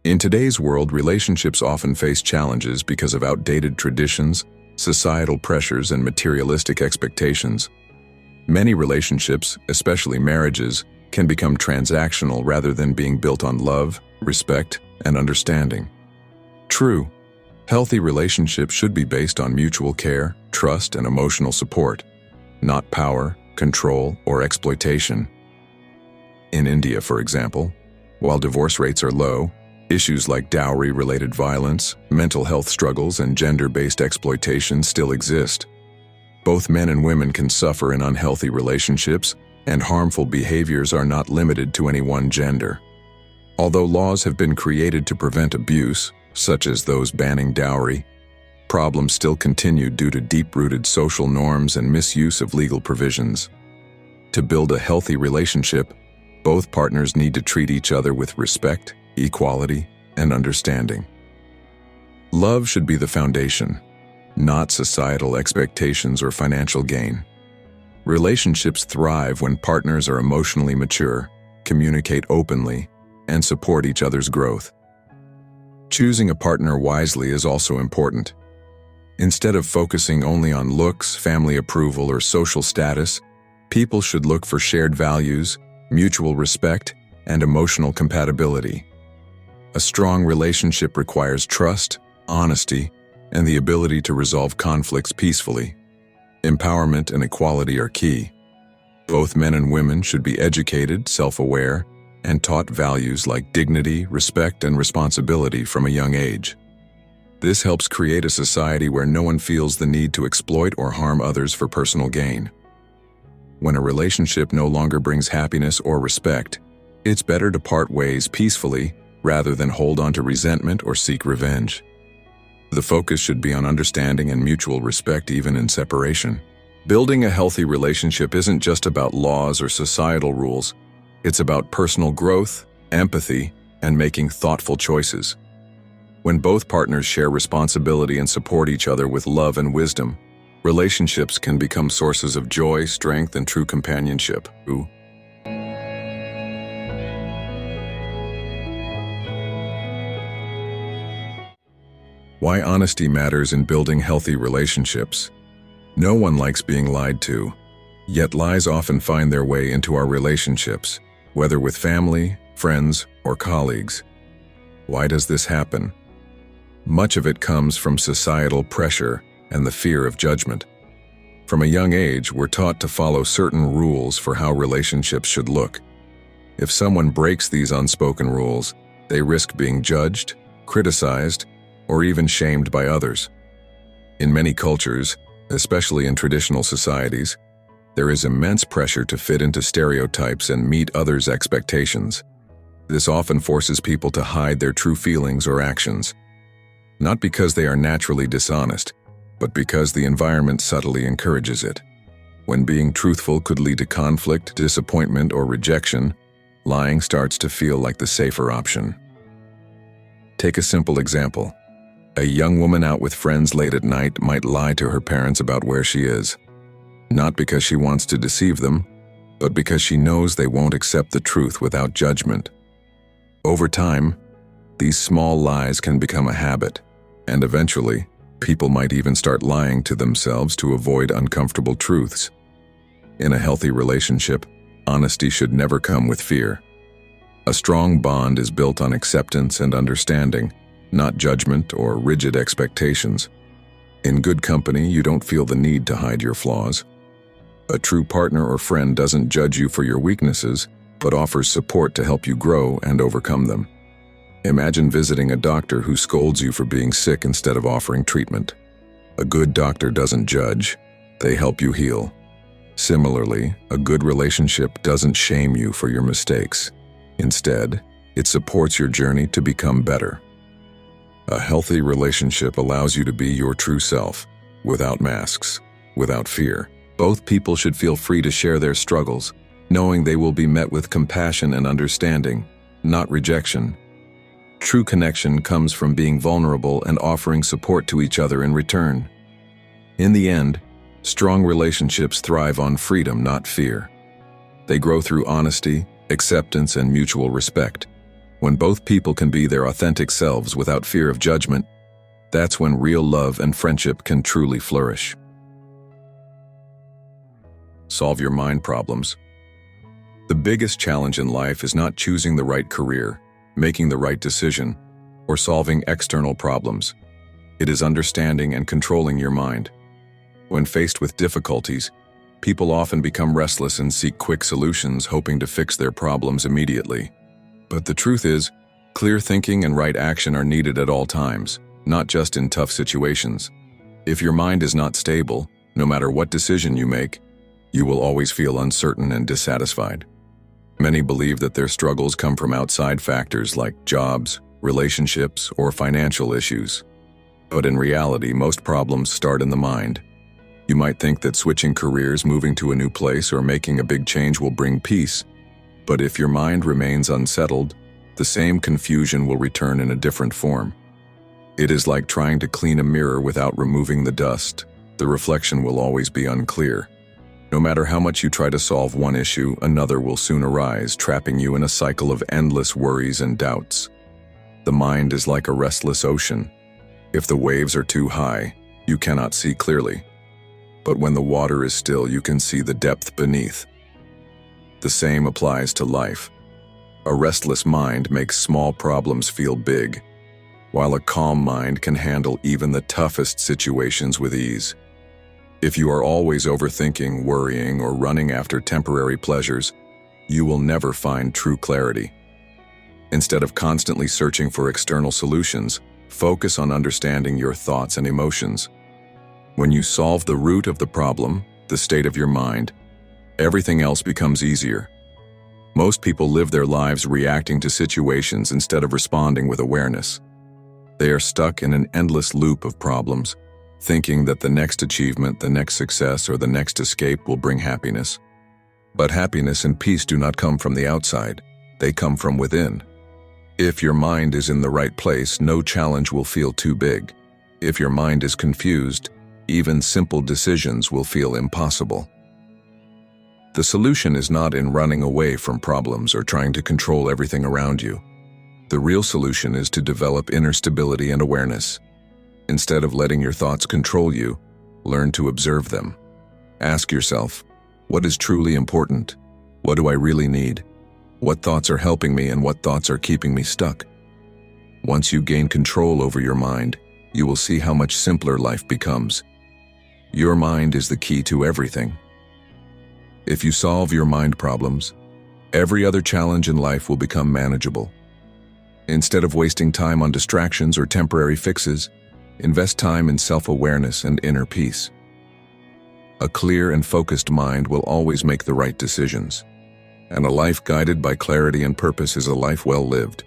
In today's world, relationships often face challenges because of outdated traditions, societal pressures, and materialistic expectations. Many relationships, especially marriages, can become transactional rather than being built on love, respect, and understanding. True, healthy relationships should be based on mutual care, trust, and emotional support, not power, control, or exploitation. In India, for example, while divorce rates are low, issues like dowry-related violence, mental health struggles, and gender-based exploitation still exist. Both men and women can suffer in unhealthy relationships, and harmful behaviors are not limited to any one gender. Although laws have been created to prevent abuse, such as those banning dowry, problems still continue due to deep-rooted social norms and misuse of legal provisions. To build a healthy relationship, both partners need to treat each other with respect, equality, and understanding. Love should be the foundation, not societal expectations or financial gain. Relationships thrive when partners are emotionally mature, communicate openly, and support each other's growth. Choosing a partner wisely is also important. Instead of focusing only on looks, family approval, or social status, people should look for shared values, mutual respect, and emotional compatibility. A strong relationship requires trust, honesty, and the ability to resolve conflicts peacefully. Empowerment and equality are key. Both men and women should be educated, self-aware, and taught values like dignity, respect, and responsibility from a young age. This helps create a society where no one feels the need to exploit or harm others for personal gain. When a relationship no longer brings happiness or respect, it's better to part ways peacefully rather than hold on to resentment or seek revenge. The focus should be on understanding and mutual respect even in separation. Building a healthy relationship isn't just about laws or societal rules. It's about personal growth, empathy, and making thoughtful choices. When both partners share responsibility and support each other with love and wisdom, relationships can become sources of joy, strength, and true companionship. Why honesty matters in building healthy relationships. No one likes being lied to, yet lies often find their way into our relationships, whether with family, friends, or colleagues. Why does this happen? Much of it comes from societal pressure and the fear of judgment. From a young age, we're taught to follow certain rules for how relationships should look. If someone breaks these unspoken rules, they risk being judged, criticized, or even shamed by others. In many cultures, especially in traditional societies, there is immense pressure to fit into stereotypes and meet others' expectations. This often forces people to hide their true feelings or actions, not because they are naturally dishonest, but because the environment subtly encourages it. When being truthful could lead to conflict, disappointment, or rejection, lying starts to feel like the safer option. Take a simple example. A young woman out with friends late at night might lie to her parents about where she is, not because she wants to deceive them, but because she knows they won't accept the truth without judgment. Over time, these small lies can become a habit, and eventually, people might even start lying to themselves to avoid uncomfortable truths. In a healthy relationship, honesty should never come with fear. A strong bond is built on acceptance and understanding, not judgment or rigid expectations. In good company, you don't feel the need to hide your flaws. A true partner or friend doesn't judge you for your weaknesses, but offers support to help you grow and overcome them. Imagine visiting a doctor who scolds you for being sick instead of offering treatment. A good doctor doesn't judge, they help you heal. Similarly, a good relationship doesn't shame you for your mistakes. Instead, it supports your journey to become better. A healthy relationship allows you to be your true self, without masks, without fear. Both people should feel free to share their struggles, knowing they will be met with compassion and understanding, not rejection. True connection comes from being vulnerable and offering support to each other in return. In the end, strong relationships thrive on freedom, not fear. They grow through honesty, acceptance, and mutual respect. When both people can be their authentic selves without fear of judgment, that's when real love and friendship can truly flourish. Solve your mind problems. The biggest challenge in life is not choosing the right career, making the right decision, or solving external problems. It is understanding and controlling your mind. When faced with difficulties, people often become restless and seek quick solutions, hoping to fix their problems immediately. But the truth is, clear thinking and right action are needed at all times, not just in tough situations. If your mind is not stable, no matter what decision you make, you will always feel uncertain and dissatisfied. Many believe that their struggles come from outside factors like jobs, relationships, or financial issues. But in reality, most problems start in the mind. You might think that switching careers, moving to a new place, or making a big change will bring peace. But if your mind remains unsettled, the same confusion will return in a different form. It is like trying to clean a mirror without removing the dust. The reflection will always be unclear. No matter how much you try to solve one issue, another will soon arise, trapping you in a cycle of endless worries and doubts. The mind is like a restless ocean. If the waves are too high, you cannot see clearly. But when the water is still, you can see the depth beneath. The same applies to life. A restless mind makes small problems feel big, while a calm mind can handle even the toughest situations with ease. If you are always overthinking, worrying, or running after temporary pleasures, you will never find true clarity. Instead of constantly searching for external solutions, focus on understanding your thoughts and emotions. When you solve the root of the problem, the state of your mind, everything else becomes easier. Most people live their lives reacting to situations instead of responding with awareness. They are stuck in an endless loop of problems, thinking that the next achievement, the next success, or the next escape will bring happiness. But happiness and peace do not come from the outside, they come from within. If your mind is in the right place, no challenge will feel too big. If your mind is confused, even simple decisions will feel impossible. The solution is not in running away from problems or trying to control everything around you. The real solution is to develop inner stability and awareness. Instead of letting your thoughts control you, learn to observe them. Ask yourself, what is truly important? What do I really need? What thoughts are helping me and what thoughts are keeping me stuck? Once you gain control over your mind, you will see how much simpler life becomes. Your mind is the key to everything. If you solve your mind problems, every other challenge in life will become manageable. Instead of wasting time on distractions or temporary fixes, invest time in self-awareness and inner peace. A clear and focused mind will always make the right decisions, and a life guided by clarity and purpose is a life well lived.